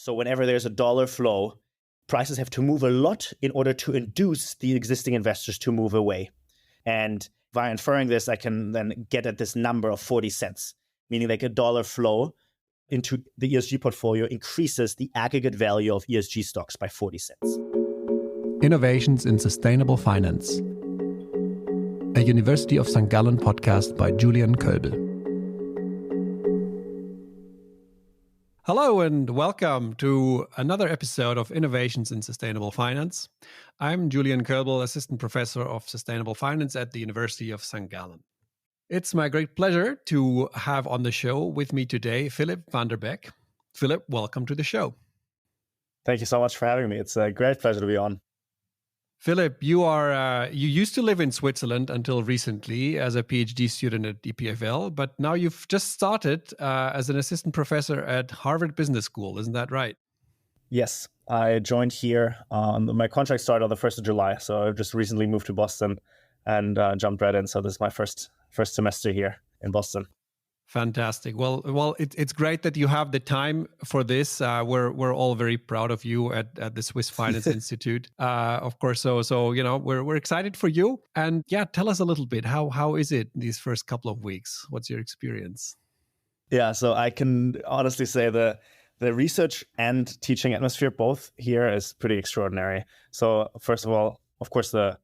So whenever there's a dollar flow, prices have to move a lot in order to induce the existing investors to move away. And by inferring this, I can then get at this number of 40 cents, meaning like a dollar flow into the ESG portfolio increases the aggregate value of ESG stocks by 40 cents. Innovations in Sustainable Finance, a University of St. Gallen podcast by Julian Kölbel. Hello and welcome to another episode of Innovations in Sustainable Finance. I'm Julian Kölbel, Assistant Professor of Sustainable Finance at the University of St. Gallen. It's my great pleasure to have on the show with me today Philippe van der Beck. Philippe, welcome to the show. Thank you so much for having me. It's a great pleasure to be on. Philippe, you used to live in Switzerland until recently as a PhD student at EPFL, but now you've just started as an assistant professor at Havard Business School. Isn't that right? Yes, I joined here. My contract started on the 1st of July, so I've just recently moved to Boston and jumped right in. So this is my first semester here in Boston. Fantastic. Well, it's great that you have the time for this. We're all very proud of you at the Swiss Finance Institute, of course. So we're excited for you. And yeah, tell us a little bit. How is it these first couple of weeks? What's your experience? Yeah, so I can honestly say the research and teaching atmosphere both here is pretty extraordinary. So first of all, of course, the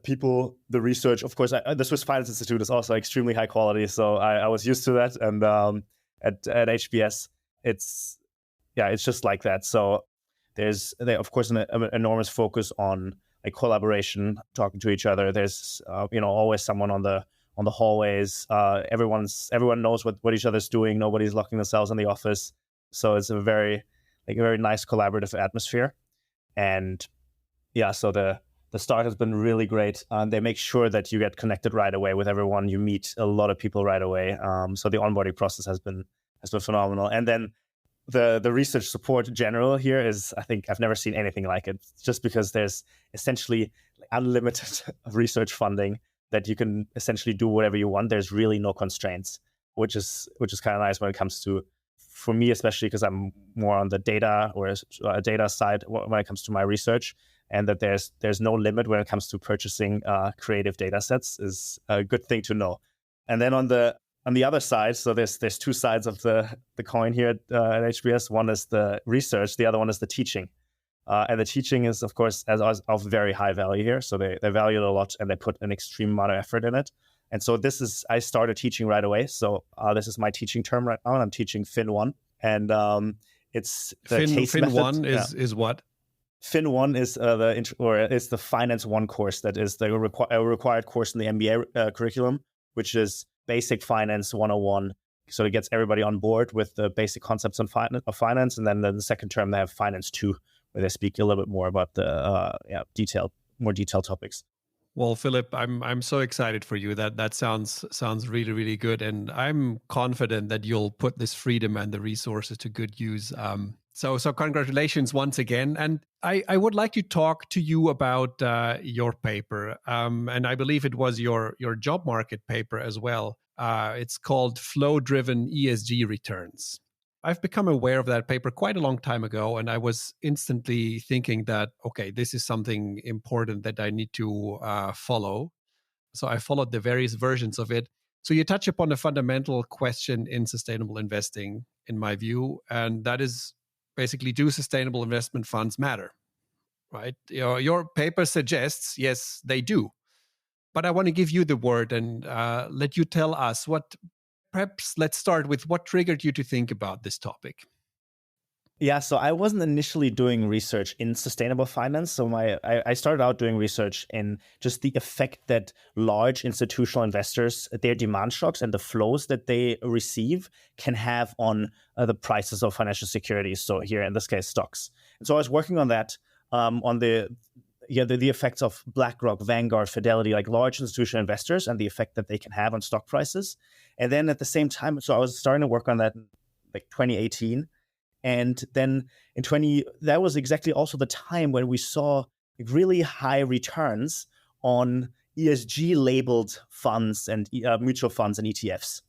people, the research, of course, the Swiss Finance Institute is also extremely high quality. So I was used to that. And at HBS, it's just like that. So there's of course, an enormous focus on like collaboration, talking to each other. There's, always someone on the hallways. Everyone knows what each other's doing. Nobody's locking themselves in the office. So it's a very nice collaborative atmosphere. And yeah, so the start has been really great. They make sure that you get connected right away with everyone. You meet a lot of people right away. So the onboarding process has been phenomenal. And then the research support general here is, I think I've never seen anything like it. Just because there's essentially unlimited research funding that you can essentially do whatever you want. There's really no constraints, which is kind of nice when it comes to, for me especially, because I'm more on the data or data side when it comes to my research. And that there's no limit when it comes to purchasing creative data sets is a good thing to know. And then on the other side, so there's two sides of the coin here at HBS. One is the research, the other one is the teaching. And the teaching is, of course, as of very high value here. So they value it a lot and they put an extreme amount of effort in it. And so I started teaching right away. So this is my teaching term right now. And I'm teaching Fin 1. And it's the case Fin method. 1 is what? Fin 1 is the Finance 1 course that is the required course in the MBA curriculum, which is Basic Finance 101. So it gets everybody on board with the basic concepts of finance. And then the second term, they have Finance 2, where they speak a little bit more about the more detailed topics. Well, Philippe, I'm so excited for you. That sounds really, really good. And I'm confident that you'll put this freedom and the resources to good use. So congratulations once again. And I would like to talk to you about your paper. And I believe it was your job market paper as well. It's called Flow-Driven ESG Returns. I've become aware of that paper quite a long time ago. And I was instantly thinking that, okay, this is something important that I need to follow. So I followed the various versions of it. So you touch upon a fundamental question in sustainable investing, in my view, and that is, basically, do sustainable investment funds matter, right? Your paper suggests, yes, they do. But I want to give you the word and let you tell us perhaps let's start with what triggered you to think about this topic. Yeah, so I wasn't initially doing research in sustainable finance. So I started out doing research in just the effect that large institutional investors, their demand shocks and the flows that they receive can have on the prices of financial securities. So here, in this case, stocks. And so I was working on that, on the effects of BlackRock, Vanguard, Fidelity, like large institutional investors and the effect that they can have on stock prices. And then at the same time, so I was starting to work on that in like 2018. And then that was exactly also the time when we saw really high returns on ESG labeled funds and mutual funds and ETFs.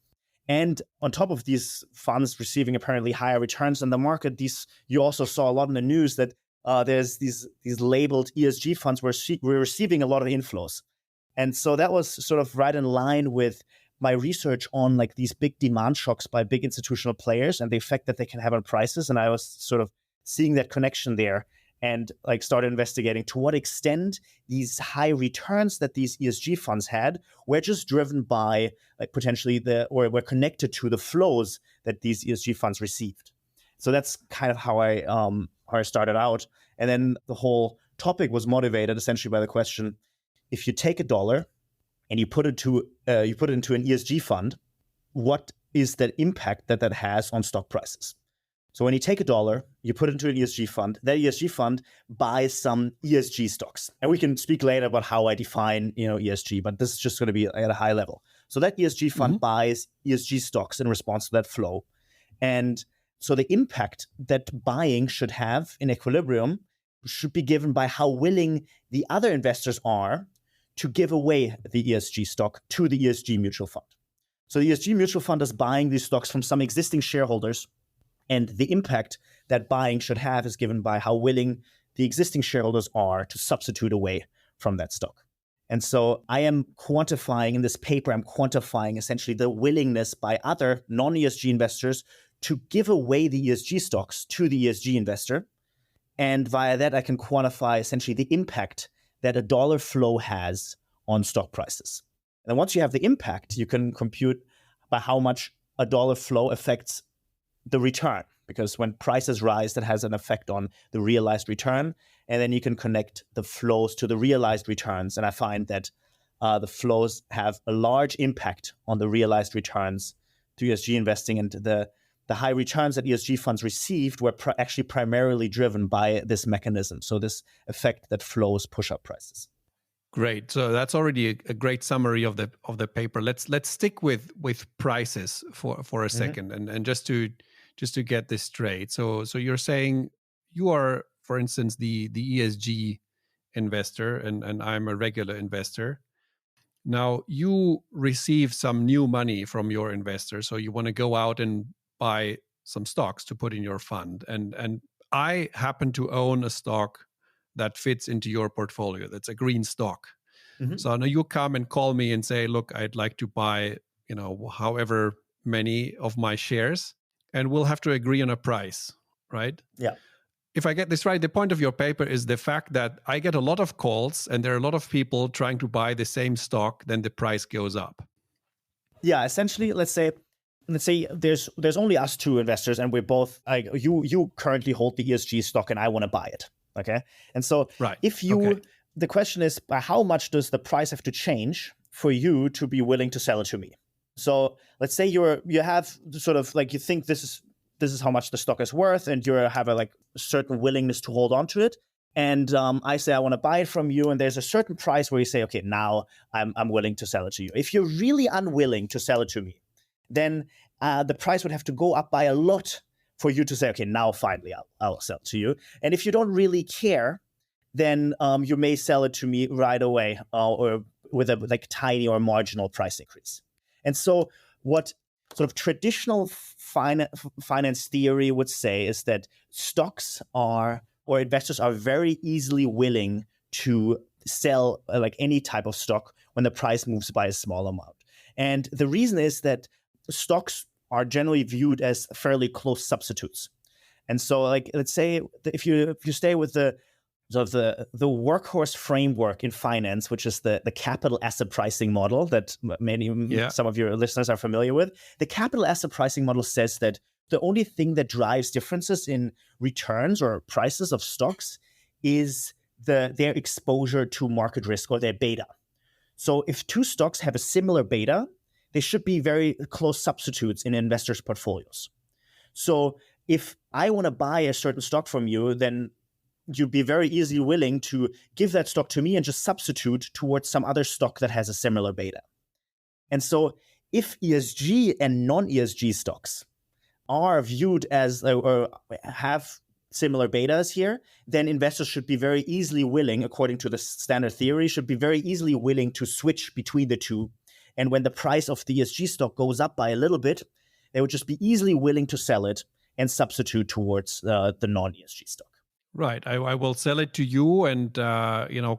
And on top of these funds receiving apparently higher returns in the market, you also saw a lot in the news that there's these labeled ESG funds were receiving a lot of inflows. And so that was sort of right in line with my research on like these big demand shocks by big institutional players and the effect that they can have on prices. And I was sort of seeing that connection there and like started investigating to what extent these high returns that these ESG funds had were just driven by like potentially or were connected to the flows that these ESG funds received. So that's kind of how I started out. And then the whole topic was motivated essentially by the question, if you take $1 and you put it into an ESG fund, what is the impact that has on stock prices? So when you take $1, you put it into an ESG fund, that ESG fund buys some ESG stocks. And we can speak later about how I define, ESG, but this is just going to be at a high level. So that ESG fund buys ESG stocks in response to that flow. And so the impact that buying should have in equilibrium should be given by how willing the other investors are to give away the ESG stock to the ESG mutual fund. So the ESG mutual fund is buying these stocks from some existing shareholders, and the impact that buying should have is given by how willing the existing shareholders are to substitute away from that stock. And so I am quantifying in this paper, I'm quantifying essentially the willingness by other non-ESG investors to give away the ESG stocks to the ESG investor. And via that, I can quantify essentially the impact that $1 flow has on stock prices. And then once you have the impact, you can compute by how much $1 flow affects the return, because when prices rise, that has an effect on the realized return. And then you can connect the flows to the realized returns. And I find that the flows have a large impact on the realized returns to ESG investing. And the high returns that ESG funds received were actually primarily driven by this mechanism. So this effect that flows push up prices. Great. So that's already a great summary of the paper. Let's stick with prices for a second, and just to get this straight. So you're saying you are, for instance, the ESG investor, and I'm a regular investor. Now you receive some new money from your investor, so you want to go out and buy some stocks to put in your fund, and I happen to own a stock that fits into your portfolio. That's a green stock. So now you come and call me and say, look, I'd like to buy, however many of my shares, and we'll have to agree on a price, right? Yeah. If I get this right, the point of your paper is the fact that I get a lot of calls and there are a lot of people trying to buy the same stock, then the price goes up. Yeah, essentially, let's say there's only us two investors, and we're both you currently hold the ESG stock and I want to buy it. Okay. And so the question is, by how much does the price have to change for you to be willing to sell it to me? So let's say you have sort of like, you think this is how much the stock is worth, and you have a certain willingness to hold on to it. And I say, I want to buy it from you. And there's a certain price where you say, okay, now I'm willing to sell it to you. If you're really unwilling to sell it to me, then the price would have to go up by a lot for you to say, okay, now finally I'll sell it to you. And if you don't really care, then you may sell it to me right away or with a tiny or marginal price increase. And so what sort of traditional finance theory would say is that stocks or investors are very easily willing to sell any type of stock when the price moves by a small amount. And the reason is that stocks are generally viewed as fairly close substitutes. And so let's say if you stay with the workhorse framework in finance, which is the capital asset pricing model that some of your listeners are familiar with, the capital asset pricing model says that the only thing that drives differences in returns or prices of stocks is their exposure to market risk, or their beta. So if two stocks have a similar beta, they should be very close substitutes in investors' portfolios. So if I want to buy a certain stock from you, then you'd be very easily willing to give that stock to me and just substitute towards some other stock that has a similar beta. And so if ESG and non-ESG stocks are viewed as or have similar betas here, then investors should be very easily willing, according to the standard theory, should be very easily willing to switch between the two And when the price of the ESG stock goes up by a little bit, they would just be easily willing to sell it and substitute towards the non-ESG stock. Right. I will sell it to you and,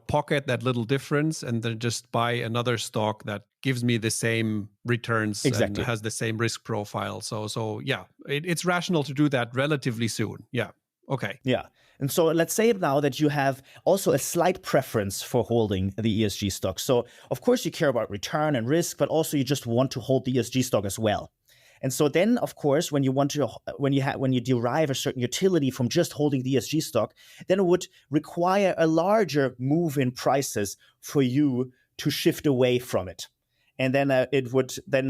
pocket that little difference and then just buy another stock that gives me the same returns Exactly. and has the same risk profile. So yeah, it's rational to do that relatively soon. Yeah. Okay. Yeah. And so let's say now that you have also a slight preference for holding the ESG stock. So of course you care about return and risk, but also you just want to hold the ESG stock as well. And so then, of course, when you derive a certain utility from just holding the ESG stock, then it would require a larger move in prices for you to shift away from it. And then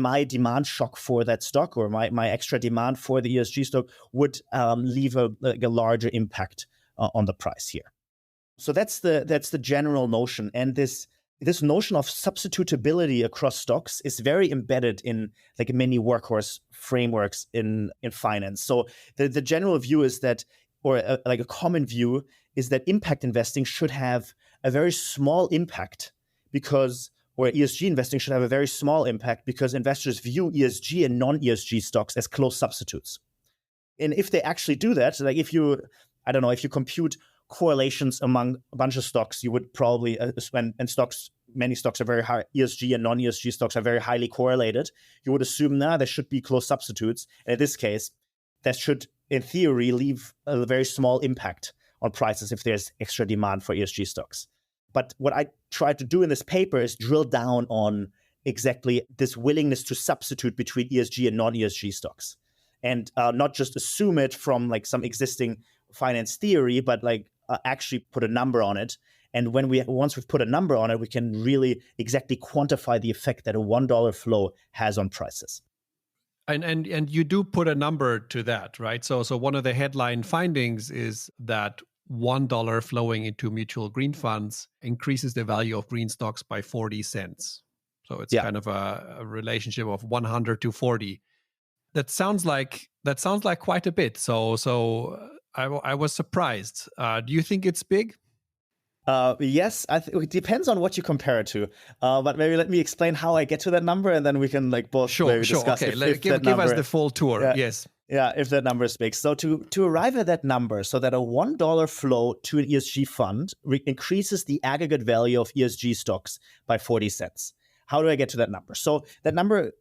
my demand shock for that stock or my extra demand for the ESG stock would leave a larger impact on the price here. So that's the general notion. And this notion of substitutability across stocks is very embedded in like many workhorse frameworks in finance. So the general view is that, or a common view is that impact investing should have a very small impact or ESG investing should have a very small impact because investors view ESG and non-ESG stocks as close substitutes. And if they actually do that, like if you compute correlations among a bunch of stocks, you would probably, many stocks are very high, ESG and non-ESG stocks are very highly correlated, you would assume there should be close substitutes. And in this case, that should, in theory, leave a very small impact on prices if there's extra demand for ESG stocks. But what I tried to do in this paper is drill down on exactly this willingness to substitute between ESG and non-ESG stocks. And not just assume it from like some existing finance theory, but actually put a number on it. And once we've put a number on it, we can really exactly quantify the effect that a $1 flow has on prices. And you do put a number to that, right? So one of the headline findings is that $1 flowing into mutual green funds increases the value of green stocks by 40 cents. So it's kind of a relationship of 100 to 40. That sounds like quite a bit. So I was surprised. Do you think it's big? Yes, it depends on what you compare it to. But maybe let me explain how I get to that number, and then we can both discuss. Okay, give us the full tour. Yes. Yeah, if that number is big. So to arrive at that number, so that a $1 flow to an ESG fund increases the aggregate value of ESG stocks by 40 cents. How do I get to that number? So that number,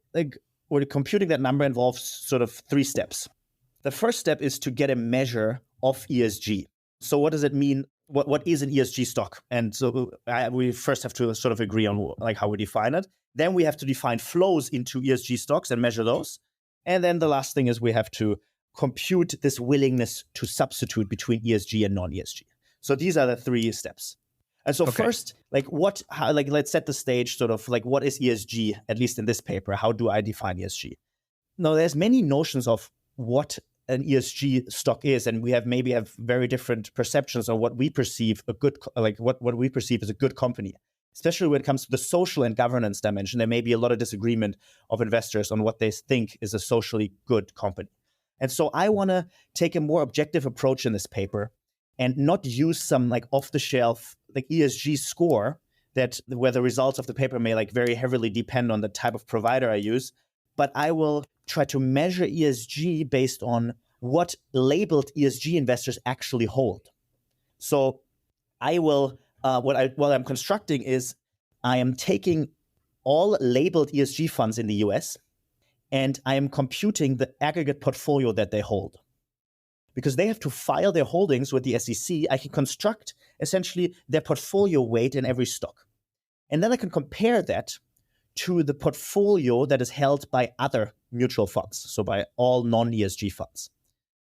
computing that number involves sort of 3 steps. The first step is to get a measure of ESG. So what does it mean? What is an ESG stock? And so we first have to sort of agree on how we define it. Then we have to define flows into ESG stocks and measure those. And then the last thing is we have to compute this willingness to substitute between ESG and non-ESG. So these are the 3 steps. And so first, let's set the stage, sort of what is ESG, at least in this paper? How do I define ESG? Now, there's many notions of what an ESG stock is, and we have very different perceptions of what we perceive what we perceive as a good company. Especially when it comes to the social and governance dimension, there may be a lot of disagreement of investors on what they think is a socially good company. And so I want to take a more objective approach in this paper and not use some off-the-shelf ESG score where the results of the paper may very heavily depend on the type of provider I use, but I will try to measure ESG based on what labeled ESG investors actually hold. So I will what I'm constructing is I am taking all labeled ESG funds in the US and I am computing the aggregate portfolio that they hold. Because they have to file their holdings with the SEC, I can construct essentially their portfolio weight in every stock. And then I can compare that to the portfolio that is held by other mutual funds, so by all non-ESG funds.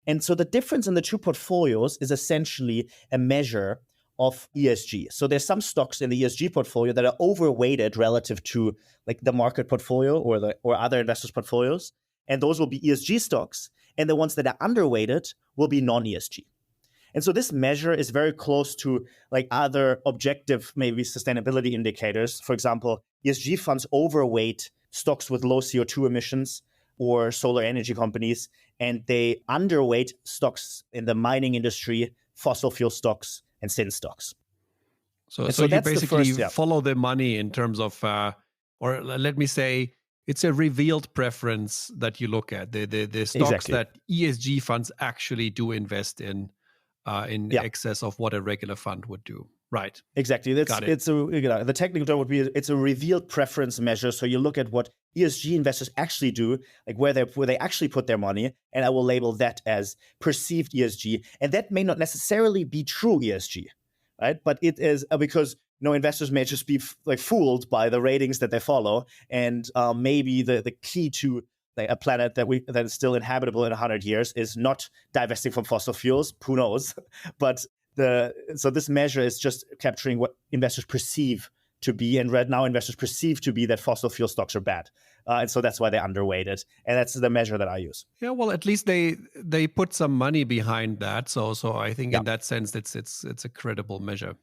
And so the difference in the 2 portfolios is essentially a measure of ESG. So there's some stocks in the ESG portfolio that are overweighted relative to the market portfolio or other investors' portfolios, and those will be ESG stocks, and the ones that are underweighted will be non-ESG. And so this measure is very close to other objective, maybe sustainability indicators. For example, ESG funds overweight stocks with low CO2 emissions or solar energy companies, and they underweight stocks in the mining industry, fossil fuel stocks, and sin stocks. So you basically follow the money in terms of or let me say, it's a revealed preference that you look at, the stocks that ESG funds actually do invest in excess of what a regular fund would do. Right. Exactly. The technical term would be it's a revealed preference measure. So you look at what ESG investors actually do, like where they actually put their money, and I will label that as perceived ESG. And that may not necessarily be true ESG, right? But it is because investors may just be fooled by the ratings that they follow, and maybe the key to a planet that is still inhabitable in 100 years is not divesting from fossil fuels. Who knows? But so this measure is just capturing what investors perceive to be, and right now investors perceive to be that fossil fuel stocks are bad, and so that's why they underweight it, and that's the measure that I use. Yeah, well, at least they put some money behind that, so I think in that sense it's a credible measure.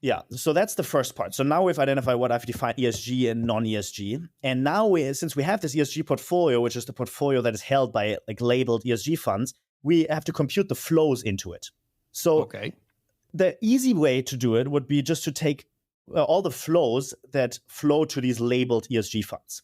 Yeah, so that's the first part. So now we've identified what I've defined ESG and non-ESG. And now, since we have this ESG portfolio, which is the portfolio that is held by labeled ESG funds, we have to compute the flows into it. So the easy way to do it would be just to take all the flows that flow to these labeled ESG funds.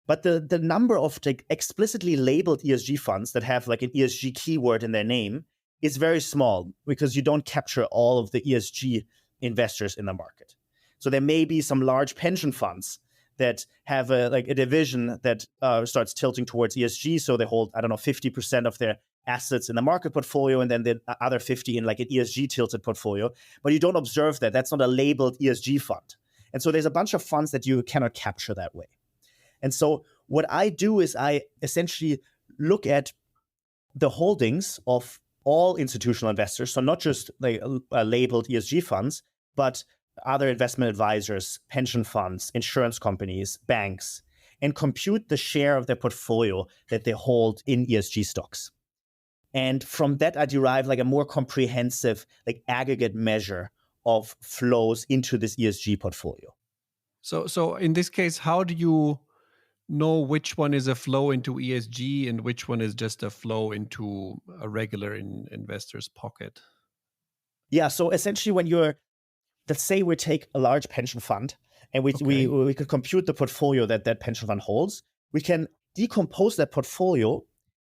But the number of explicitly labeled ESG funds that have an ESG keyword in their name is very small, because you don't capture all of the ESG investors in the market. So there may be some large pension funds that have a division that starts tilting towards ESG. So they hold, 50% of their assets in the market portfolio, and then the other 50 in an ESG tilted portfolio. But you don't observe that. That's not a labeled ESG fund. And so there's a bunch of funds that you cannot capture that way. And so what I do is I essentially look at the holdings of all institutional investors, so not just labeled ESG funds, but other investment advisors, pension funds, insurance companies, banks, and compute the share of their portfolio that they hold in ESG stocks. And from that, I derive a more comprehensive, aggregate measure of flows into this ESG portfolio. So in this case, how do you know which one is a flow into ESG and which one is just a flow into a regular investor's pocket? Yeah, so essentially let's say we take a large pension fund, and we could compute the portfolio that pension fund holds. We can decompose that portfolio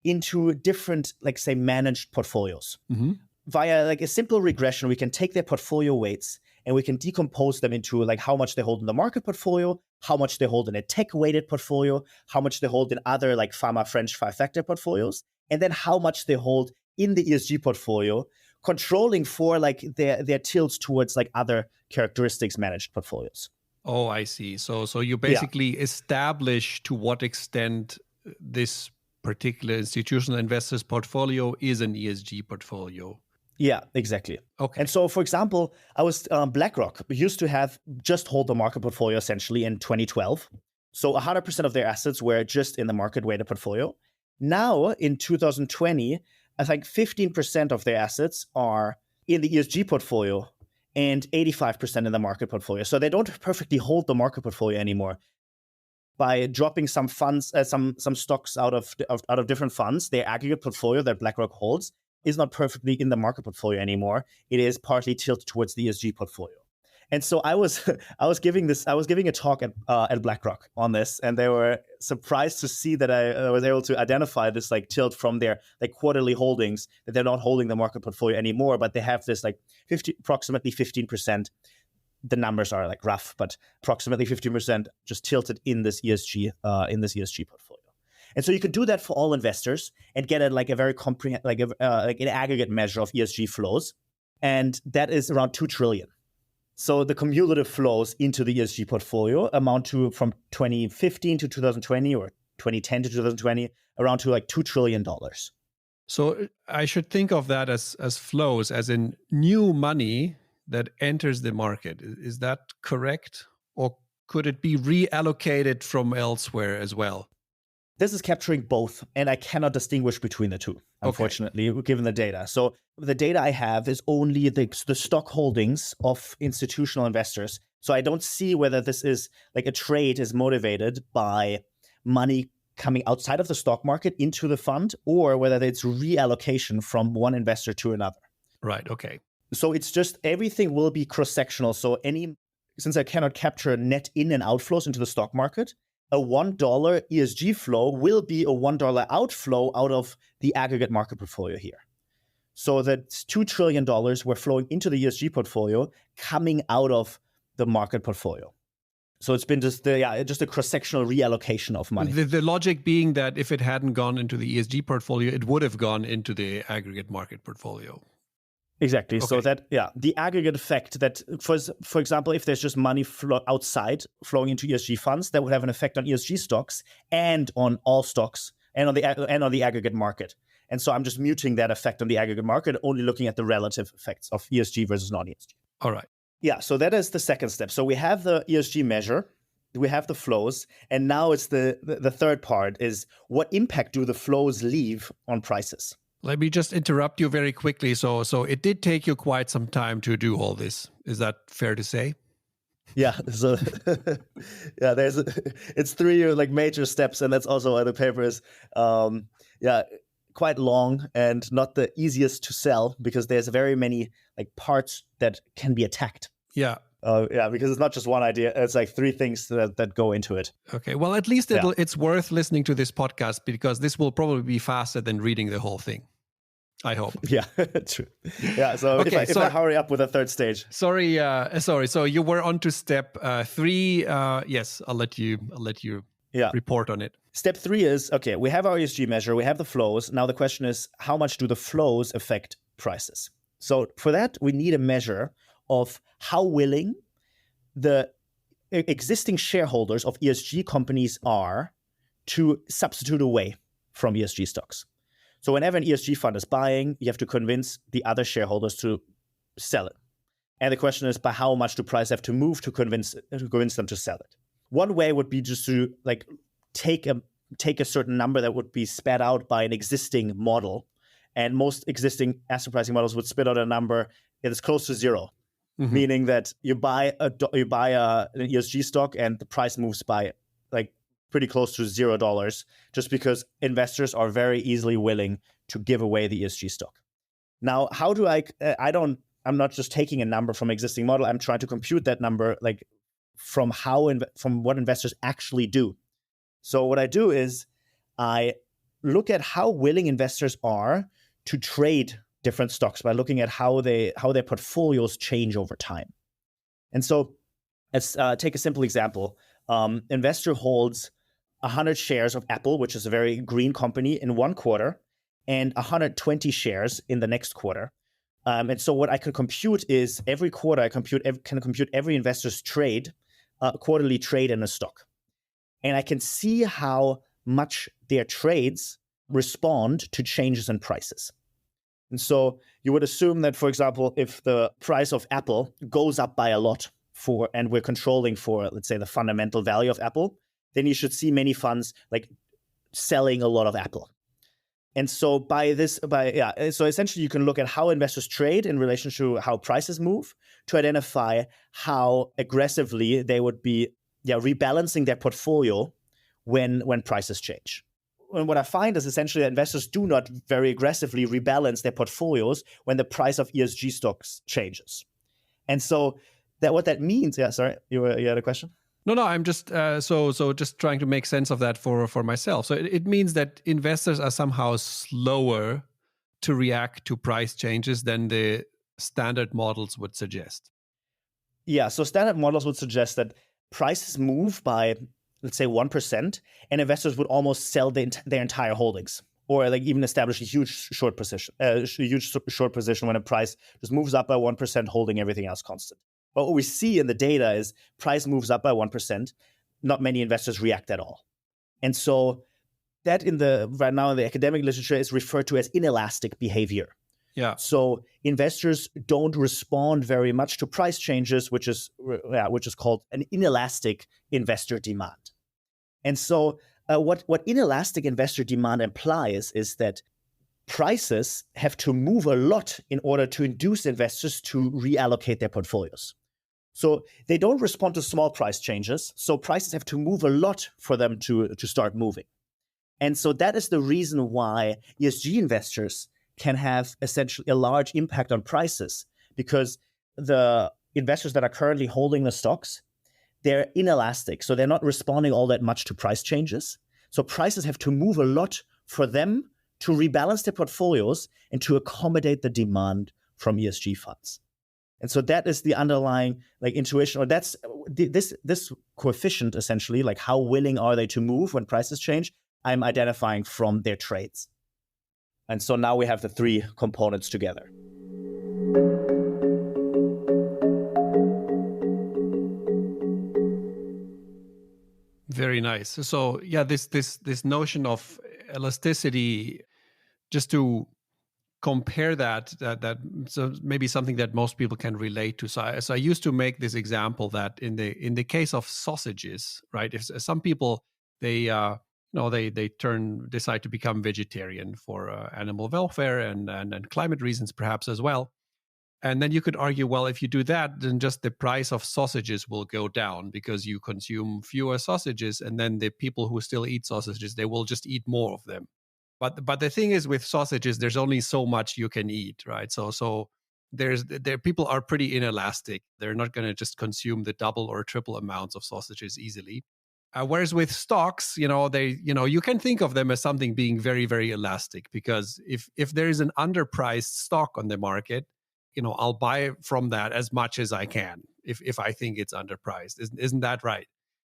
into different, say, managed portfolios. Mm-hmm. Via a simple regression, we can take their portfolio weights and we can decompose them into how much they hold in the market portfolio, how much they hold in a tech-weighted portfolio, how much they hold in other pharma French five-factor portfolios, and then how much they hold in the ESG portfolio, controlling for their tilts towards other characteristics managed portfolios. Oh, I see. So you basically establish to what extent this particular institutional investor's portfolio is an ESG portfolio. Yeah, exactly. Okay. And so, for example, BlackRock used to just hold the market portfolio essentially in 2012. So 100% of their assets were just in the market-weighted portfolio. Now, in 2020, I think 15% of their assets are in the ESG portfolio and 85% in the market portfolio. So they don't perfectly hold the market portfolio anymore. By dropping some funds, some stocks out of different funds, their aggregate portfolio that BlackRock holds is not perfectly in the market portfolio anymore. It is partly tilted towards the ESG portfolio. And so I was giving a talk at BlackRock on this, and they were surprised to see that I was able to identify this tilt from their quarterly holdings, that they're not holding the market portfolio anymore, but they have this approximately 15%. The numbers are rough, but approximately 15% just tilted in this ESG portfolio. And so you could do that for all investors and get a very an aggregate measure of ESG flows, and that is around 2 trillion. So the cumulative flows into the ESG portfolio amount to, from 2015 to 2020 or 2010 to 2020, around to $2 trillion. So I should think of that as flows, as in new money that enters the market. Is that correct? Or could it be reallocated from elsewhere as well? This is capturing both, and I cannot distinguish between the two, unfortunately, given the data. So the data I have is only the stock holdings of institutional investors. So I don't see whether this is a trade is motivated by money coming outside of the stock market into the fund, or whether it's reallocation from one investor to another. Right, okay. So it's just everything will be cross-sectional. So any capture net in and outflows into the stock market, a $1 ESG flow will be a $1 outflow out of the aggregate market portfolio here. So that's $2 trillion we're flowing into the ESG portfolio coming out of the market portfolio. So it's been just a cross-sectional reallocation of money. The logic being that if it hadn't gone into the ESG portfolio, it would have gone into the aggregate market portfolio. Exactly. Okay. So that, the aggregate effect that, for example, if there's just money outside flowing into ESG funds, that would have an effect on ESG stocks and on all stocks and on the aggregate market. And so I'm just muting that effect on the aggregate market, only looking at the relative effects of ESG versus non-ESG. All right. Yeah, so that is the second step. So we have the ESG measure, we have the flows, and now it's the third part is what impact do the flows leave on prices? Let me just interrupt you very quickly. So it did take you quite some time to do all this. Is that fair to say? Yeah. So it's 3 major steps, and that's also why the paper is quite long and not the easiest to sell because there's very many parts that can be attacked. Yeah. Because it's not just one idea. It's 3 things that go into it. Okay. Well, at least it's worth listening to this podcast because this will probably be faster than reading the whole thing. I hope. Yeah, true. Yeah, so okay, if I hurry up with a third stage. Sorry. So you were on to step 3. Yes, I'll let you report on it. Step 3 is, okay, we have our ESG measure, we have the flows. Now the question is, how much do the flows affect prices? So for that, we need a measure of how willing the existing shareholders of ESG companies are to substitute away from ESG stocks. So whenever an ESG fund is buying, you have to convince the other shareholders to sell it. And the question is, by how much do prices have to move to convince them to sell it? One way would be just to take a certain number that would be spat out by an existing model. And most existing asset pricing models would spit out a number that is close to 0, meaning that you buy an ESG stock and the price moves by pretty close to $0, just because investors are very easily willing to give away the ESG stock. Now, how do I'm not just taking a number from existing model. I'm trying to compute that number from what investors actually do. So what I do is I look at how willing investors are to trade different stocks by looking at how their portfolios change over time. And so let's take a simple example. Investor holds 100 shares of Apple, which is a very green company, in one quarter, and 120 shares in the next quarter. And so what I can compute is every quarter I can compute every investor's quarterly trade in a stock. And I can see how much their trades respond to changes in prices. And so you would assume that, for example, if the price of Apple goes up by a lot and we're controlling for, let's say, the fundamental value of Apple, then you should see many funds selling a lot of Apple. And so so essentially you can look at how investors trade in relation to how prices move to identify how aggressively they would be rebalancing their portfolio when prices change. And what I find is essentially that investors do not very aggressively rebalance their portfolios when the price of ESG stocks changes. And so what that means, sorry, you had a question? No, I'm just so just trying to make sense of that for myself. So it means that investors are somehow slower to react to price changes than the standard models would suggest. Yeah, so standard models would suggest that prices move by, let's say, 1%, and investors would almost sell their entire holdings, or even establish a huge short position when a price just moves up by 1%, holding everything else constant. But what we see in the data is price moves up by 1%. Not many investors react at all. And so that right now in the academic literature is referred to as inelastic behavior. Yeah. So investors don't respond very much to price changes, which is called an inelastic investor demand. And so what inelastic investor demand implies is that prices have to move a lot in order to induce investors to reallocate their portfolios. So they don't respond to small price changes. So prices have to move a lot for them to start moving. And so that is the reason why ESG investors can have essentially a large impact on prices, because the investors that are currently holding the stocks, they're inelastic. So they're not responding all that much to price changes. So prices have to move a lot for them to rebalance their portfolios and to accommodate the demand from ESG funds. And so that is the underlying intuition, or that's this coefficient essentially, like how willing are they to move when prices change, I'm identifying from their trades. And so now we have the three components together. Very nice. So yeah, this notion of elasticity, just to compare that so maybe something that most people can relate to. So I used to make this example that in the case of sausages, right? If some people they decide to become vegetarian for animal welfare and climate reasons perhaps as well. And then you could argue, well, if you do that, then just the price of sausages will go down because you consume fewer sausages, and then the people who still eat sausages, they will just eat more of them. But the thing is, with sausages, there's only so much you can eat, right? So people are pretty inelastic. They're not going to just consume the double or triple amounts of sausages easily. Whereas with stocks, you can think of them as something being very, very elastic, because if there is an underpriced stock on the market, I'll buy from that as much as I can if I think it's underpriced. Isn't that right?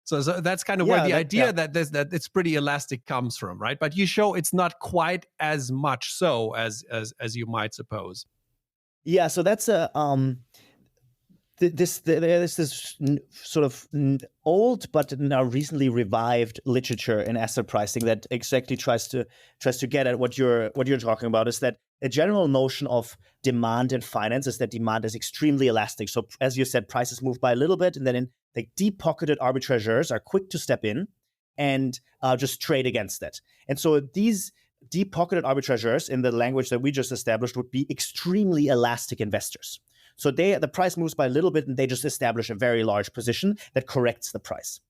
So that's kind of where the idea that it's pretty elastic comes from, right? But you show it's not quite as much so as you might suppose. Yeah, so that's there's this sort of old but now recently revived literature in asset pricing that exactly tries to get at what you're talking about. Is that a general notion of demand in finance is that demand is extremely elastic. So as you said, prices move by a little bit, and then deep-pocketed arbitrageurs are quick to step in and just trade against that. And so these deep-pocketed arbitrageurs, in the language that we just established, would be extremely elastic investors. So the price moves by a little bit, and they just establish a very large position that corrects the price.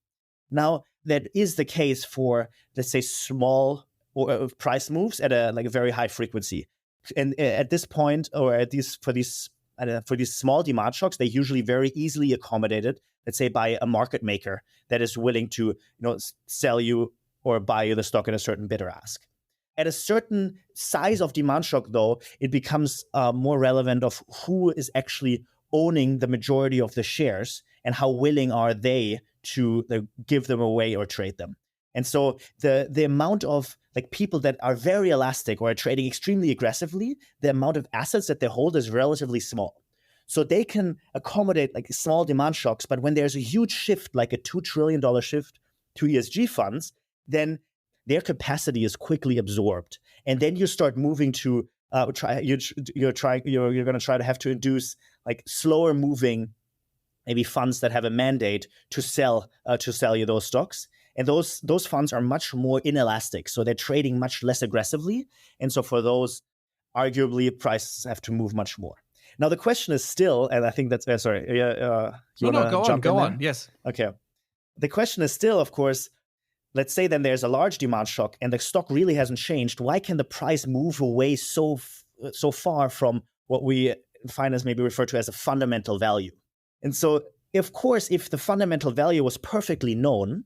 Now, that is the case for, let's say, small price moves at a very high frequency. And at this point, or for these small demand shocks, they're usually very easily accommodated, let's say, by a market maker that is willing to sell you or buy you the stock at a certain bid or ask. At a certain size of demand shock, though, it becomes more relevant of who is actually owning the majority of the shares and how willing are they to give them away or trade them. And so the amount of people that are very elastic or are trading extremely aggressively, the amount of assets that they hold is relatively small. So they can accommodate small demand shocks, but when there's a huge shift, like a $2 trillion shift to ESG funds, then their capacity is quickly absorbed. And then you start moving to you're going to try to have to induce slower moving, maybe funds that have a mandate to sell you those stocks. And those funds are much more inelastic, so they're trading much less aggressively. And so for those, arguably, prices have to move much more. Now the question is still, and I think that's sorry. Go on. Yes. Okay. The question is still, of course, let's say then there's a large demand shock and the stock really hasn't changed. Why can the price move away so far from what we in finance maybe refer to as a fundamental value? And so, of course, if the fundamental value was perfectly known,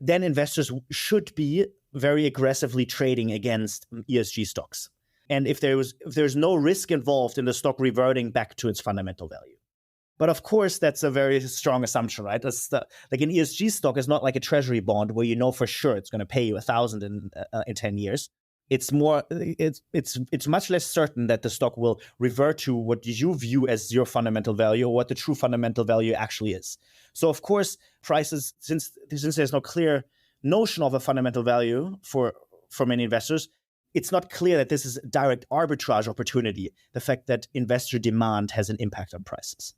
then investors should be very aggressively trading against ESG stocks. And if there's no risk involved in the stock reverting back to its fundamental value. But of course, that's a very strong assumption, right? An ESG stock is not like a treasury bond where you know for sure it's going to pay you 1,000 in 10 years. It's much less certain that the stock will revert to what you view as your fundamental value or what the true fundamental value actually is. So of course, prices, since there's no clear notion of a fundamental value for many investors, it's not clear that this is a direct arbitrage opportunity, the fact that investor demand has an impact on prices.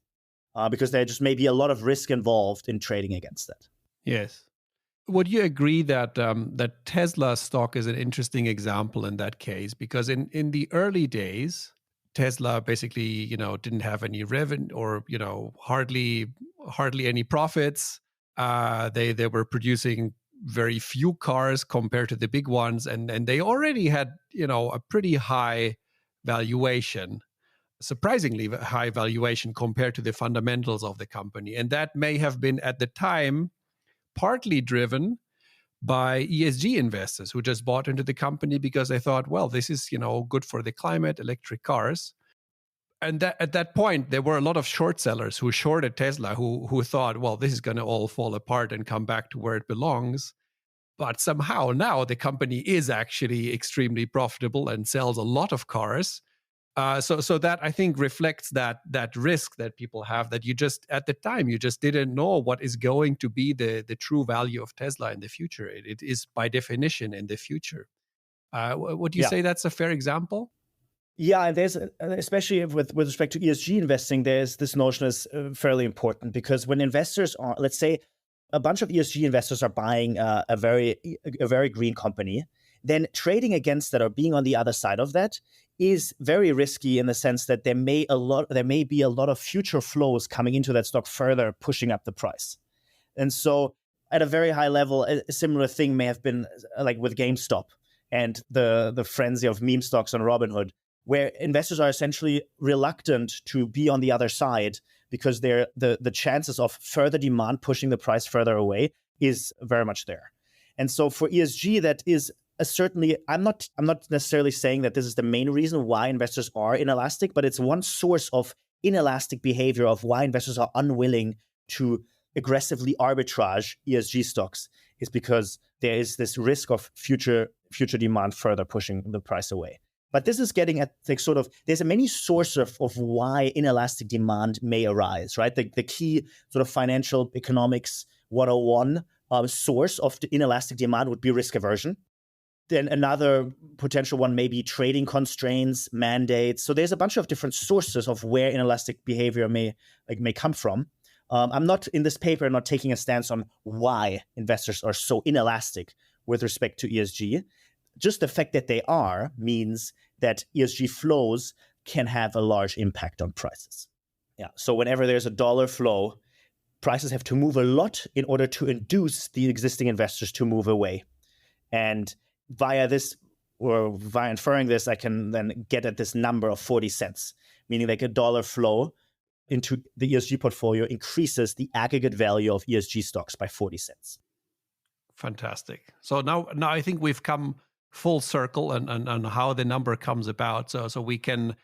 Because there just may be a lot of risk involved in trading against that. Yes. Would you agree that that Tesla stock is an interesting example in that case? Because in the early days, Tesla basically, didn't have any revenue or, hardly any profits. They were producing very few cars compared to the big ones, and they already had, a pretty high valuation. surprisingly high valuation compared to the fundamentals of the company. And that may have been at the time partly driven by ESG investors who just bought into the company because they thought, well, this is, good for the climate, electric cars. And that, at that point, there were a lot of short sellers who shorted Tesla who thought, well, this is going to all fall apart and come back to where it belongs. But somehow now the company is actually extremely profitable and sells a lot of cars. So that, I think, reflects that risk that people have, that you just, at the time, you just didn't know what is going to be the true value of Tesla in the future. It is by definition in the future. Would you say that's a fair example? Yeah, and there's, especially with respect to ESG investing, there's this notion is fairly important, because when investors are, let's say, a bunch of ESG investors are buying a very green company, then trading against that or being on the other side of that is very risky, in the sense that there may be a lot of future flows coming into that stock, further pushing up the price. And so at a very high level, a similar thing may have been like with GameStop and the frenzy of meme stocks on Robinhood, where investors are essentially reluctant to be on the other side, because the chances of further demand pushing the price further away is very much there. And so for ESG, that is certainly, I'm not necessarily saying that this is the main reason why investors are inelastic, but it's one source of inelastic behavior of why investors are unwilling to aggressively arbitrage ESG stocks, is because there is this risk of future demand further pushing the price away. But this is getting at there's many sources of why inelastic demand may arise, right? The key sort of financial economics 101 source of the inelastic demand would be risk aversion. Then another potential one may be trading constraints, mandates. So there's a bunch of different sources of where inelastic behavior may come from. I'm not, in this paper, not taking a stance on why investors are so inelastic with respect to ESG. Just the fact that they are means that ESG flows can have a large impact on prices. Yeah. So whenever there's a dollar flow, prices have to move a lot in order to induce the existing investors to move away. And via this, or via inferring this, I can then get at this number of 40 cents, meaning like a dollar flow into the ESG portfolio increases the aggregate value of ESG stocks by 40 cents. Fantastic. So now I think we've come full circle and how the number comes about. So we can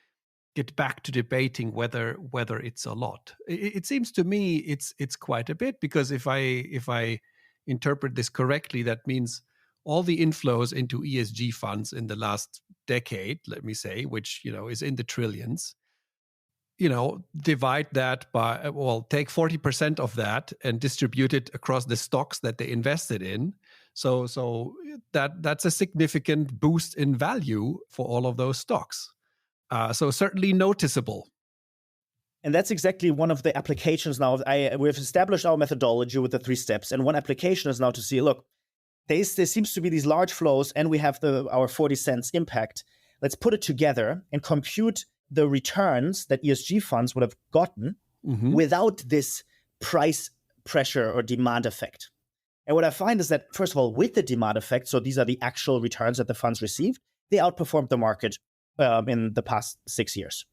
get back to debating whether it's a lot. It seems to me it's quite a bit, because if I interpret this correctly, that means all the inflows into ESG funds in the last decade, let me say, which is in the trillions, divide that by, take 40% of that and distribute it across the stocks that they invested in. So that's a significant boost in value for all of those stocks. So certainly noticeable. And that's exactly one of the applications now. We've established our methodology with the 3 steps. And one application is now to see, look, there seems to be these large flows, and we have our 40 cents impact. Let's put it together and compute the returns that ESG funds would have gotten without this price pressure or demand effect. And what I find is that, first of all, with the demand effect, so these are the actual returns that the funds received, they outperformed the market in the past 6 years.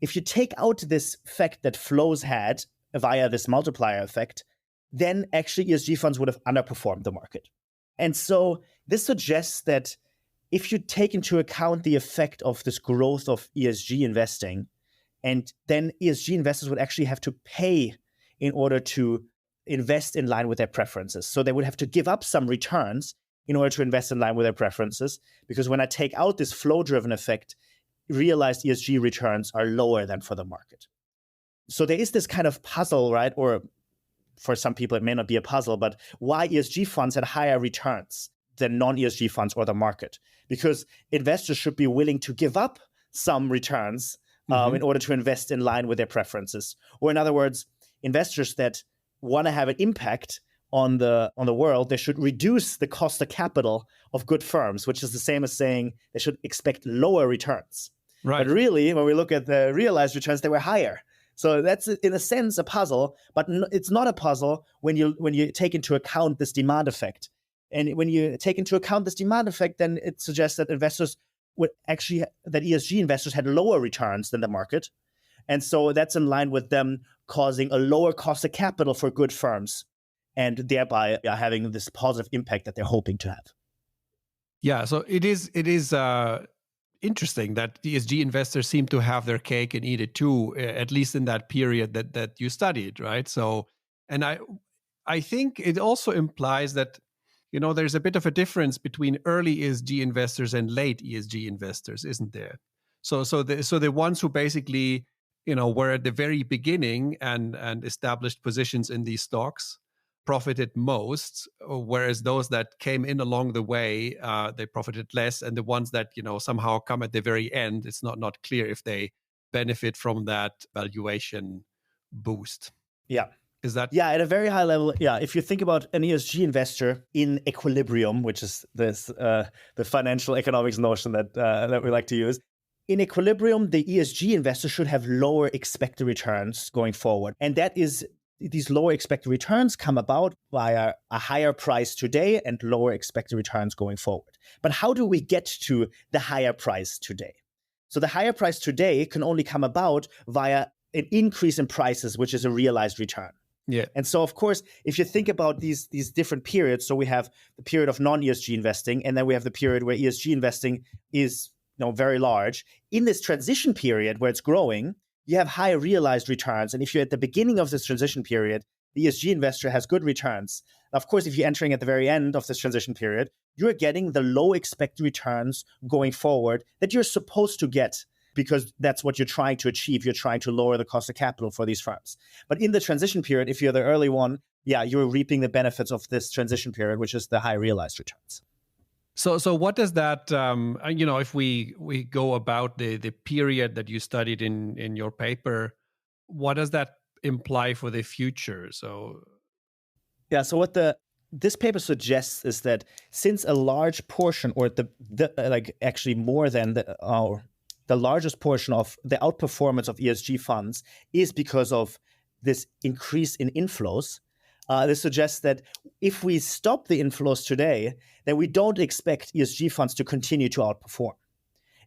If you take out this effect that flows had via this multiplier effect, then actually ESG funds would have underperformed the market. And so this suggests that if you take into account the effect of this growth of ESG investing, and then ESG investors would actually have to pay in order to invest in line with their preferences. So they would have to give up some returns in order to invest in line with their preferences, because when I take out this flow-driven effect, realized ESG returns are lower than for the market. So there is this kind of puzzle, right? Or for some people, it may not be a puzzle, but why ESG funds had higher returns than non-ESG funds or the market? Because investors should be willing to give up some returns in order to invest in line with their preferences. Or in other words, investors that want to have an impact on the world, they should reduce the cost of capital of good firms, which is the same as saying they should expect lower returns. Right. But really, when we look at the realized returns, they were higher. So that's, in a sense, a puzzle, but it's not a puzzle when you take into account this demand effect. And when you take into account this demand effect, then it suggests that investors that ESG investors had lower returns than the market. And so that's in line with them causing a lower cost of capital for good firms and thereby having this positive impact that they're hoping to have. Yeah, so it is interesting that ESG investors seem to have their cake and eat it too, at least in that period that you studied, right? So, and I think it also implies that, there's a bit of a difference between early ESG investors and late ESG investors, isn't there? So the ones who basically, were at the very beginning and established positions in these stocks profited most, whereas those that came in along the way, they profited less. And the ones that, somehow come at the very end, it's not clear if they benefit from that valuation boost. Yeah. Is that? Yeah, at a very high level. Yeah, if you think about an ESG investor in equilibrium, which is this the financial economics notion that we like to use, in equilibrium, the ESG investor should have lower expected returns going forward, and that is these lower expected returns come about via a higher price today and lower expected returns going forward. But how do we get to the higher price today? So the higher price today can only come about via an increase in prices, which is a realized return. Yeah. And so, of course, if you think about these different periods, so we have the period of non-ESG investing, and then we have the period where ESG investing is very large. In this transition period where it's growing, you have higher realized returns. And if you're at the beginning of this transition period, the ESG investor has good returns. Of course, if you're entering at the very end of this transition period, you're getting the low expected returns going forward that you're supposed to get because that's what you're trying to achieve. You're trying to lower the cost of capital for these firms. But in the transition period, if you're the early one, you're reaping the benefits of this transition period, which is the high realized returns. So what does that, if we go about the period that you studied in your paper, what does that imply for the future? So what this paper suggests is that since a large portion, or actually more than the largest portion of the outperformance of ESG funds is because of this increase in inflows, this suggests that if we stop the inflows today, then we don't expect ESG funds to continue to outperform.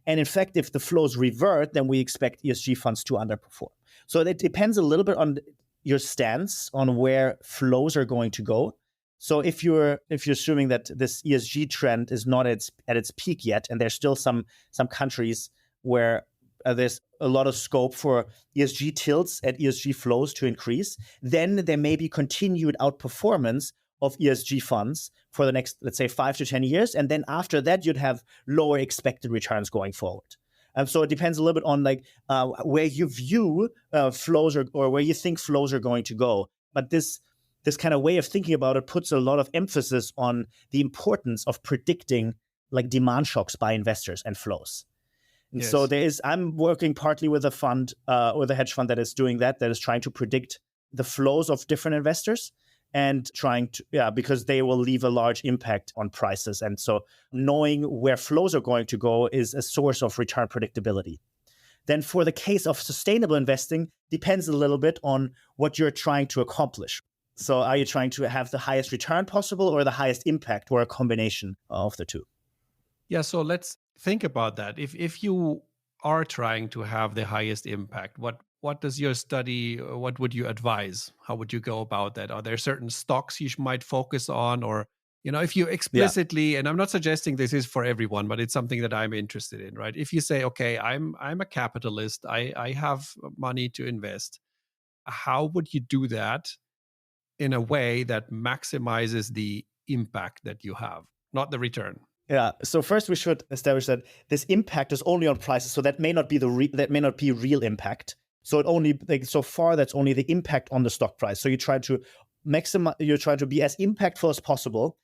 And in fact, if the flows revert, then we expect ESG funds to underperform. So it depends a little bit on your stance on where flows are going to go. So if you're assuming that this ESG trend is not at its peak yet, and there's still some countries where there's a lot of scope for ESG tilts and ESG flows to increase, then there may be continued outperformance of ESG funds for the next, let's say, 5 to 10 years. And then after that, you'd have lower expected returns going forward. So it depends a little bit on where you view flows or where you think flows are going to go. But this kind of way of thinking about it puts a lot of emphasis on the importance of predicting demand shocks by investors and flows. And yes. So I'm working partly with a fund, with a hedge fund that is doing that is trying to predict the flows of different investors and trying to, because they will leave a large impact on prices. And so knowing where flows are going to go is a source of return predictability. Then for the case of sustainable investing, depends a little bit on what you're trying to accomplish. So are you trying to have the highest return possible or the highest impact, or a combination of the two? Yeah, so let's think about that. If you are trying to have the highest impact, what does your study, what would you advise? How would you go about that? Are there certain stocks you might focus on? Or, if you explicitly, and I'm not suggesting this is for everyone, but it's something that I'm interested in, right? If you say, okay, I'm a capitalist, I have money to invest, how would you do that in a way that maximizes the impact that you have, not the return? Yeah. So first, we should establish that this impact is only on prices. So that may not be real impact. So it only so far that's only the impact on the stock price. So you try to maximize. You try to be as impactful as possible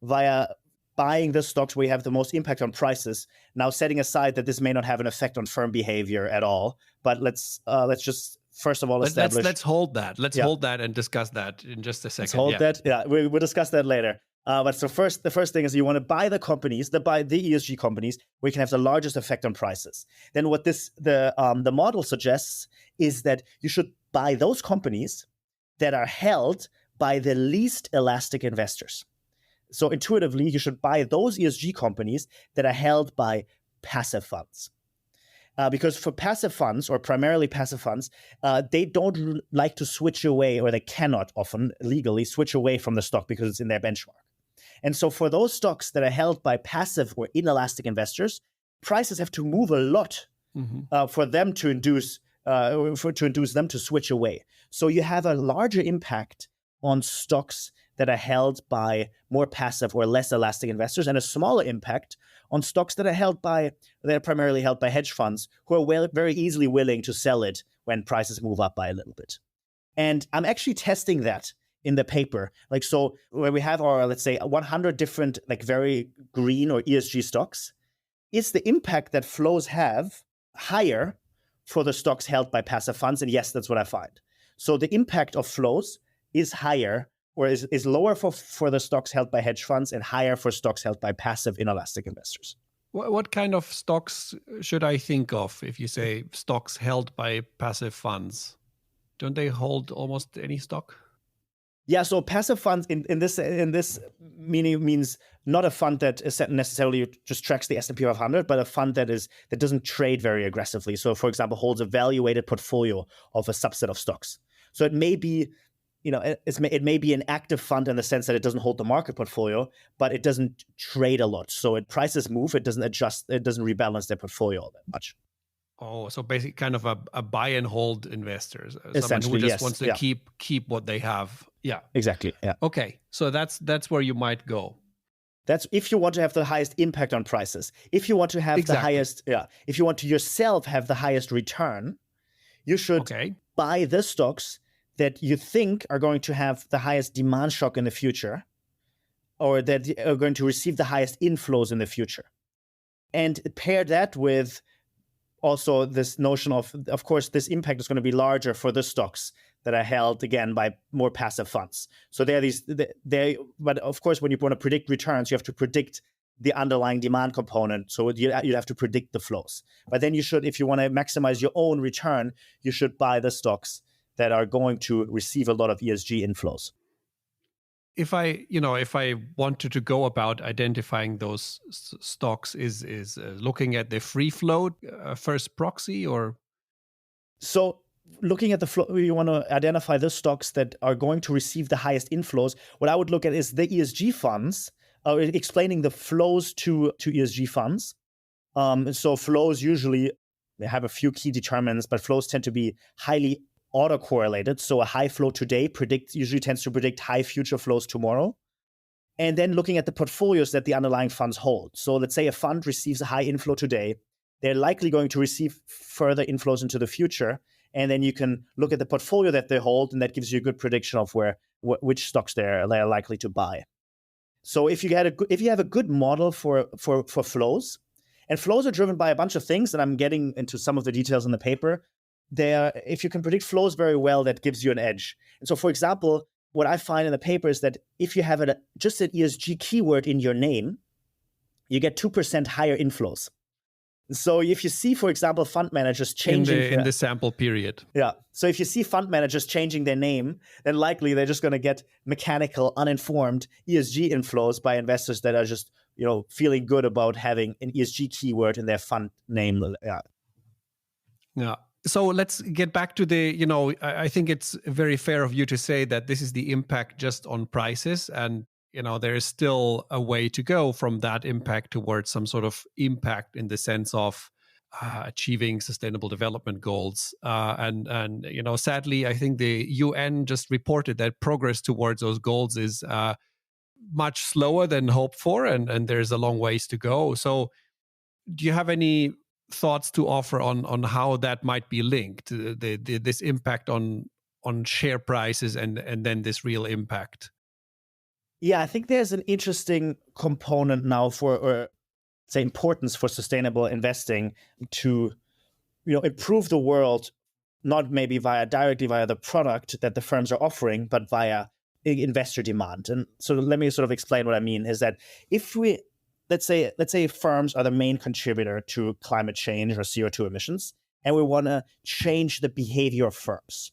via buying the stocks where you have the most impact on prices. Now, setting aside that this may not have an effect on firm behavior at all, but let's just first of all establish. Let's hold that. Let's hold that and discuss that in just a second. Let's hold that. Yeah, we'll discuss that later. But so the first thing is you want to buy the ESG companies where you can have the largest effect on prices. Then what the model suggests is that you should buy those companies that are held by the least elastic investors. So intuitively, you should buy those ESG companies that are held by passive funds. Because for passive funds, or primarily passive funds, they don't like to switch away, or they cannot often legally switch away from the stock because it's in their benchmark. And so for those stocks that are held by passive or inelastic investors, prices have to move a lot for them to induce them to switch away. So you have a larger impact on stocks that are held by more passive or less elastic investors, and a smaller impact on stocks that are primarily held by hedge funds, who are very easily willing to sell it when prices move up by a little bit. And I'm actually testing that in the paper. Like, so where we have our, let's say, 100 different, like, very green or ESG stocks, is the impact that flows have higher for the stocks held by passive funds? And yes, that's what I find. So the impact of flows is higher, or is lower for the stocks held by hedge funds, and higher for stocks held by passive inelastic investors. What kind of stocks should I think of if you say stocks held by passive funds? Don't they hold almost any stock? Yeah, so passive funds in this meaning means not a fund that is necessarily just tracks the S&P 500, but a fund that doesn't trade very aggressively. So, for example, holds a valuated portfolio of a subset of stocks. So it may be, it may be an active fund in the sense that it doesn't hold the market portfolio, but it doesn't trade a lot. So prices move, it doesn't adjust, it doesn't rebalance their portfolio all that much. Oh, so basically kind of a buy and hold investors. Essentially, someone who just yes, wants to keep what they have. Yeah. Exactly. Yeah. Okay. So that's where you might go. That's if you want to have the highest impact on prices. If you want to have the highest, if you want to yourself have the highest return, you should buy the stocks that you think are going to have the highest demand shock in the future, or that are going to receive the highest inflows in the future. And pair that with also this notion of course, this impact is going to be larger for the stocks that are held, again, by more passive funds. So but of course, when you want to predict returns, you have to predict the underlying demand component. So you have to predict the flows. But then you should, if you want to maximize your own return, you should buy the stocks that are going to receive a lot of ESG inflows. If I wanted to go about identifying those stocks, is looking at the free float first proxy, or? So looking at the flow, you want to identify the stocks that are going to receive the highest inflows. What I would look at is the ESG funds, explaining the flows to ESG funds. So flows usually, they have a few key determinants, but flows tend to be highly autocorrelated. So a high flow today usually tends to predict high future flows tomorrow. And then looking at the portfolios that the underlying funds hold. So let's say a fund receives a high inflow today, they're likely going to receive further inflows into the future. And then you can look at the portfolio that they hold, and that gives you a good prediction of which stocks they're likely to buy. So if you have a good model for flows, and flows are driven by a bunch of things, and I'm getting into some of the details in the paper. If you can predict flows very well, that gives you an edge. And so, for example, what I find in the paper is that if you have just an ESG keyword in your name, you get 2% higher inflows. So if you see, for example, fund managers changing in the sample period. Yeah. So if you see fund managers changing their name, then likely they're just going to get mechanical, uninformed ESG inflows by investors that are just, feeling good about having an ESG keyword in their fund name. Yeah. So let's get back to I think it's very fair of you to say that this is the impact just on prices, and there is still a way to go from that impact towards some sort of impact in the sense of achieving sustainable development goals. And sadly, I think the UN just reported that progress towards those goals is much slower than hoped for, and there's a long ways to go. So do you have any thoughts to offer on how that might be linked to this impact on share prices and then this real impact? Yeah, I think there's an interesting component now importance for sustainable investing to, improve the world, not maybe directly via the product that the firms are offering, but via investor demand. And so let me sort of explain what I mean is that if let's say firms are the main contributor to climate change or CO2 emissions, and we want to change the behavior of firms.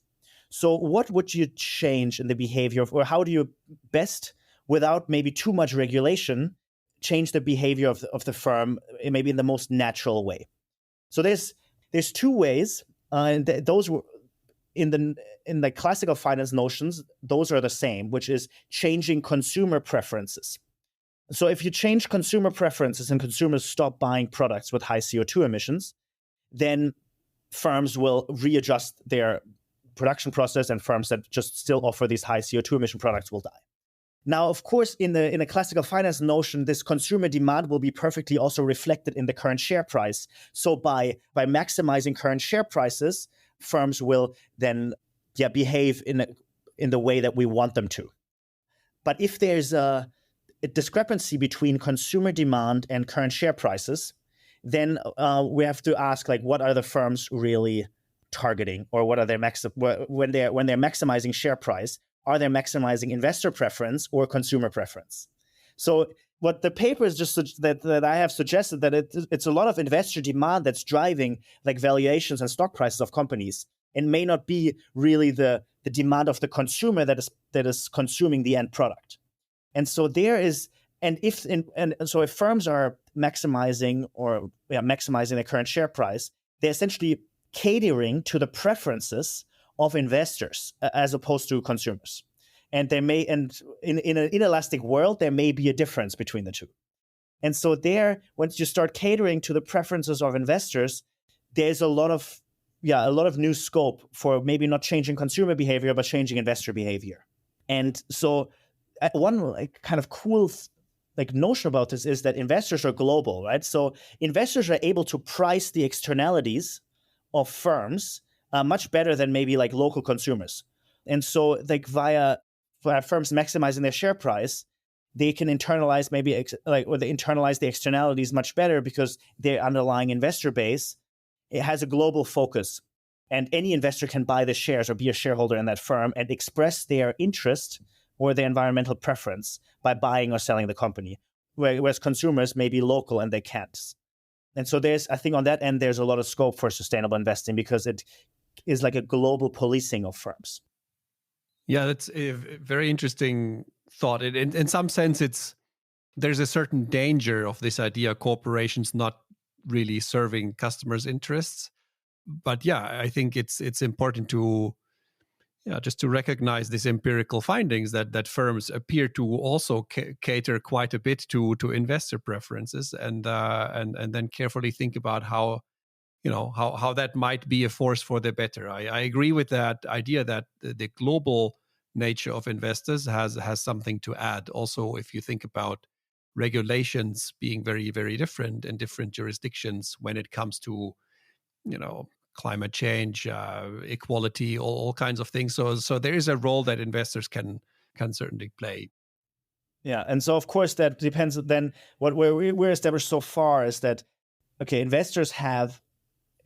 So what would you change in the behavior or how do you best, without maybe too much regulation, change the behavior of the firm, maybe in the most natural way. So there's two ways, and those were in the classical finance notions. Those are the same, which is changing consumer preferences. So if you change consumer preferences and consumers stop buying products with high CO2 emissions, then firms will readjust their production process, and firms that just still offer these high CO2 emission products will die. Now, of course, in a classical finance notion, this consumer demand will be perfectly also reflected in the current share price. So by maximizing current share prices, firms will then behave in the way that we want them to. But if there's a discrepancy between consumer demand and current share prices, then we have to ask, like, what are the firms really targeting, or what are their when they're maximizing share price? Are they maximizing investor preference or consumer preference? So what the paper is just that I have suggested, that it's a lot of investor demand that's driving like valuations and stock prices of companies, and may not be really the demand of the consumer that is consuming the end product. And so if firms are maximizing their current share price, they're essentially catering to the preferences of investors as opposed to consumers. And in an inelastic world, there may be a difference between the two. And so once you start catering to the preferences of investors, there's a lot of new scope for maybe not changing consumer behavior, but changing investor behavior. And so one kind of cool notion about this is that investors are global, right? So investors are able to price the externalities of firms much better than maybe like local consumers. And so via firms maximizing their share price, they can internalize they internalize the externalities much better, because their underlying investor base, it has a global focus, and any investor can buy the shares or be a shareholder in that firm and express their interest or their environmental preference by buying or selling the company, whereas consumers may be local and they can't. And so I think on that end, there's a lot of scope for sustainable investing, because it is like a global policing of firms. Yeah, that's a very interesting thought. In some sense, there's a certain danger of this idea of corporations not really serving customers' interests. But yeah, I think it's important to just to recognize these empirical findings that firms appear to also cater quite a bit to investor preferences, and then carefully think about how that might be a force for the better. I agree with that idea that the global nature of investors has something to add. Also, if you think about regulations being very, very different in different jurisdictions when it comes to, climate change, equality, all kinds of things. So there is a role that investors can certainly play. Yeah, and so of course that depends. Then what we're established so far is that investors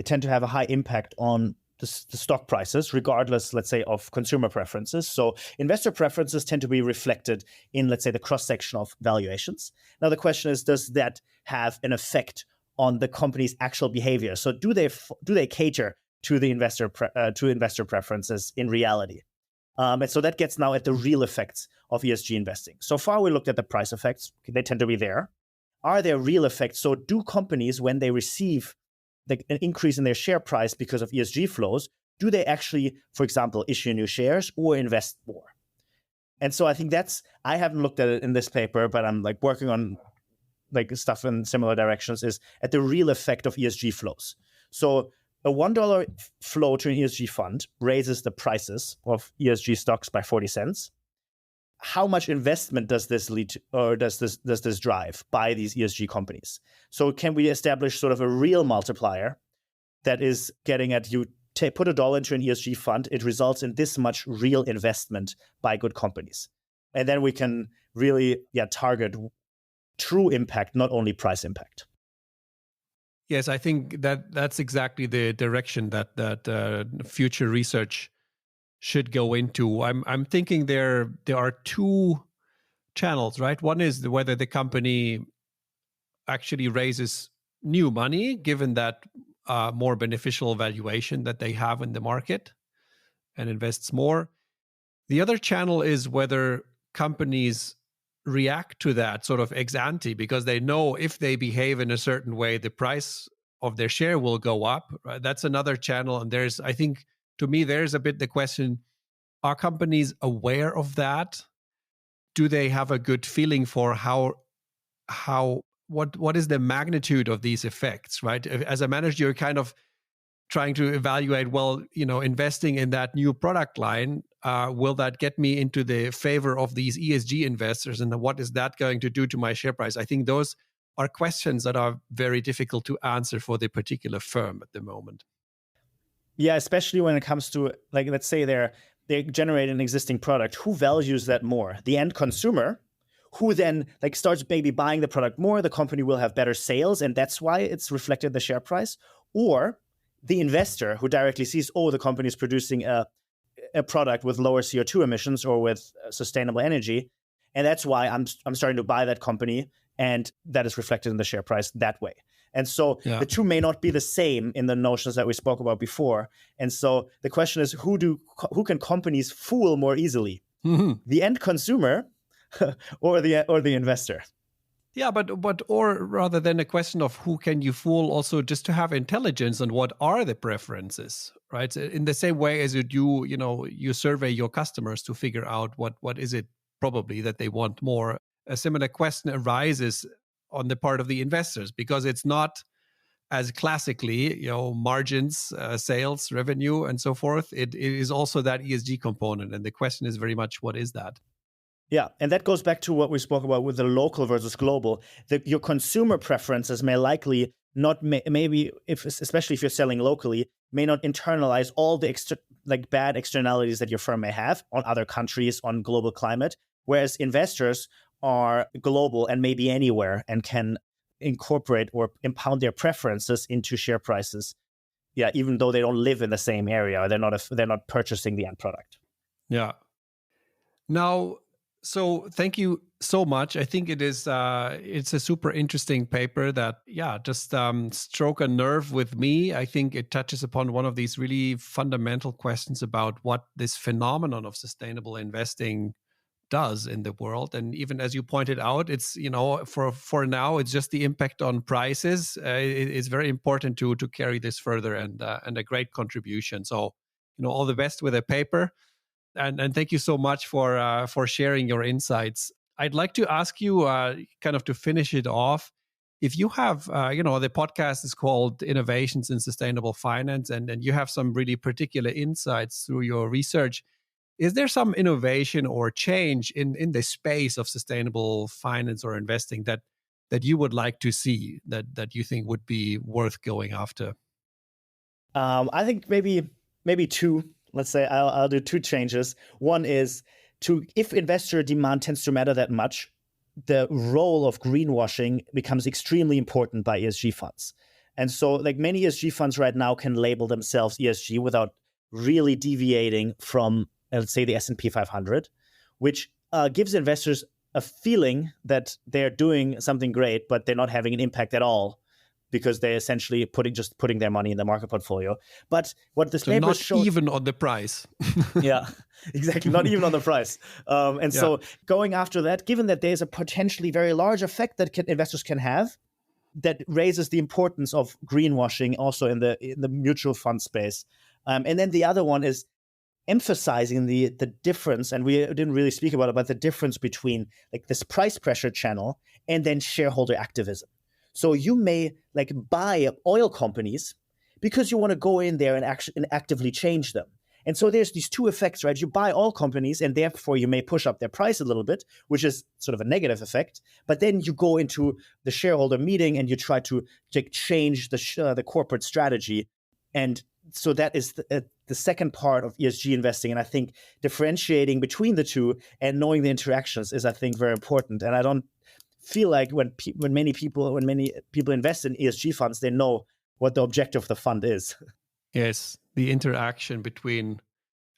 tend to have a high impact on the stock prices, regardless, let's say, of consumer preferences. So investor preferences tend to be reflected in, let's say, the cross-section of valuations. Now the question is, does that have an effect on the company's actual behavior? So do they cater to the investor preferences in reality? And so that gets now at the real effects of ESG investing. So far, we looked at the price effects. They tend to be there. Are there real effects? So do companies, when they receive an increase in their share price because of ESG flows, do they actually, for example, issue new shares or invest more? And so I think I haven't looked at it in this paper, but I'm working on stuff in similar directions, is at the real effect of ESG flows. So a $1 flow to an ESG fund raises the prices of ESG stocks by 40 cents. How much investment does this lead to, or does this drive by these ESG companies? So can we establish sort of a real multiplier that is getting at, you put $1 into an ESG fund, it results in this much real investment by good companies. And then we can really target true impact, not only price impact. Yes, I think that's exactly the direction that future research should go into. I'm thinking there are two channels, right? One is whether the company actually raises new money, given that more beneficial valuation that they have in the market, and invests more. The other channel is whether companies react to that sort of ex ante because they know if they behave in a certain way, the price of their share will go up. Right? That's another channel. And I think, to me, there's a bit the question, are companies aware of that? Do they have a good feeling for what is the magnitude of these effects, right? As a manager, you're kind of trying to evaluate, well, investing in that new product line, will that get me into the favor of these ESG investors? And what is that going to do to my share price? I think those are questions that are very difficult to answer for the particular firm at the moment. Yeah, especially when it comes to, like, let's say they generate an existing product. Who values that more? The end consumer, who then starts maybe buying the product more. The company will have better sales, and that's why it's reflected in the share price. Or the investor who directly sees, oh, the company is producing a product with lower CO2 emissions or with sustainable energy, and that's why I'm starting to buy that company, and that is reflected in the share price that way. And so the two may not be the same in the notions that we spoke about before. And so the question is, who can companies fool more easily? Mm-hmm. The end consumer or the investor? Yeah, but or rather than a question of who can you fool, also just to have intelligence on what are the preferences, right? In the same way as you survey your customers to figure out what is it probably that they want more. A similar question arises on the part of the investors, because it's not as classically, margins, sales, revenue, and so forth. It is also that ESG component. And the question is very much, what is that? Yeah, and that goes back to what we spoke about with the local versus global. Your consumer preferences may likely not, especially if you're selling locally, may not internalize all the bad externalities that your firm may have on other countries, on global climate, whereas investors are global and maybe anywhere and can incorporate or impound their preferences into share prices. Yeah, even though they don't live in the same area, or they're not purchasing the end product. Yeah. Now, so thank you so much. I think it's a super interesting paper that, just stroke a nerve with me. I think it touches upon one of these really fundamental questions about what this phenomenon of sustainable investing does in the world. And even as you pointed out, it's, for now, it's just the impact on prices. It's very important to carry this further, and a great contribution. So, all the best with the paper. And thank you so much for sharing your insights. I'd like to ask you, kind of to finish it off, if you have, the podcast is called Innovations in Sustainable Finance, and you have some really particular insights through your research. Is there some innovation or change in the space of sustainable finance or investing that you would like to see, that you think would be worth going after? I think maybe two. Let's say I'll do two changes. One is if investor demand tends to matter that much, the role of greenwashing becomes extremely important by ESG funds. And so many ESG funds right now can label themselves ESG without really deviating from, let's say, the S&P 500, which gives investors a feeling that they're doing something great, but they're not having an impact at all, because they're essentially putting their money in the market portfolio. But what this paper shows, not even on the price. Yeah, exactly, not even on the price. So going after that, given that there's a potentially very large effect that investors can have, that raises the importance of greenwashing also in the mutual fund space. And then the other one is emphasizing the difference, and we didn't really speak about it, but the difference between this price pressure channel and then shareholder activism. So you may buy oil companies because you want to go in there and actively change them. And so there's these two effects, right? You buy oil companies, and therefore you may push up their price a little bit, which is sort of a negative effect. But then you go into the shareholder meeting and you try to change the corporate strategy. And so that is the second part of ESG investing. And I think differentiating between the two and knowing the interactions is, I think, very important. And I don't feel like when many people invest in ESG funds, they know what the objective of the fund is. Yes, the interaction between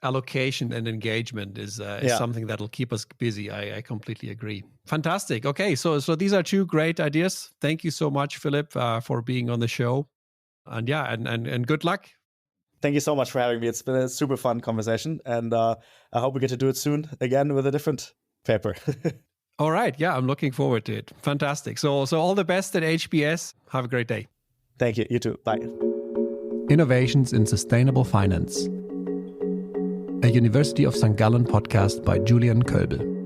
allocation and engagement is something that'll keep us busy. I completely agree. Fantastic. Okay, so these are two great ideas. Thank you so much, Philippe, for being on the show. And and good luck. Thank you so much for having me. It's been a super fun conversation, and I hope we get to do it soon again with a different paper. All right. Yeah, I'm looking forward to it. Fantastic. So all the best at HBS. Have a great day. Thank you. You too. Bye. Innovations in Sustainable Finance. A University of St. Gallen podcast by Julian Kölbel.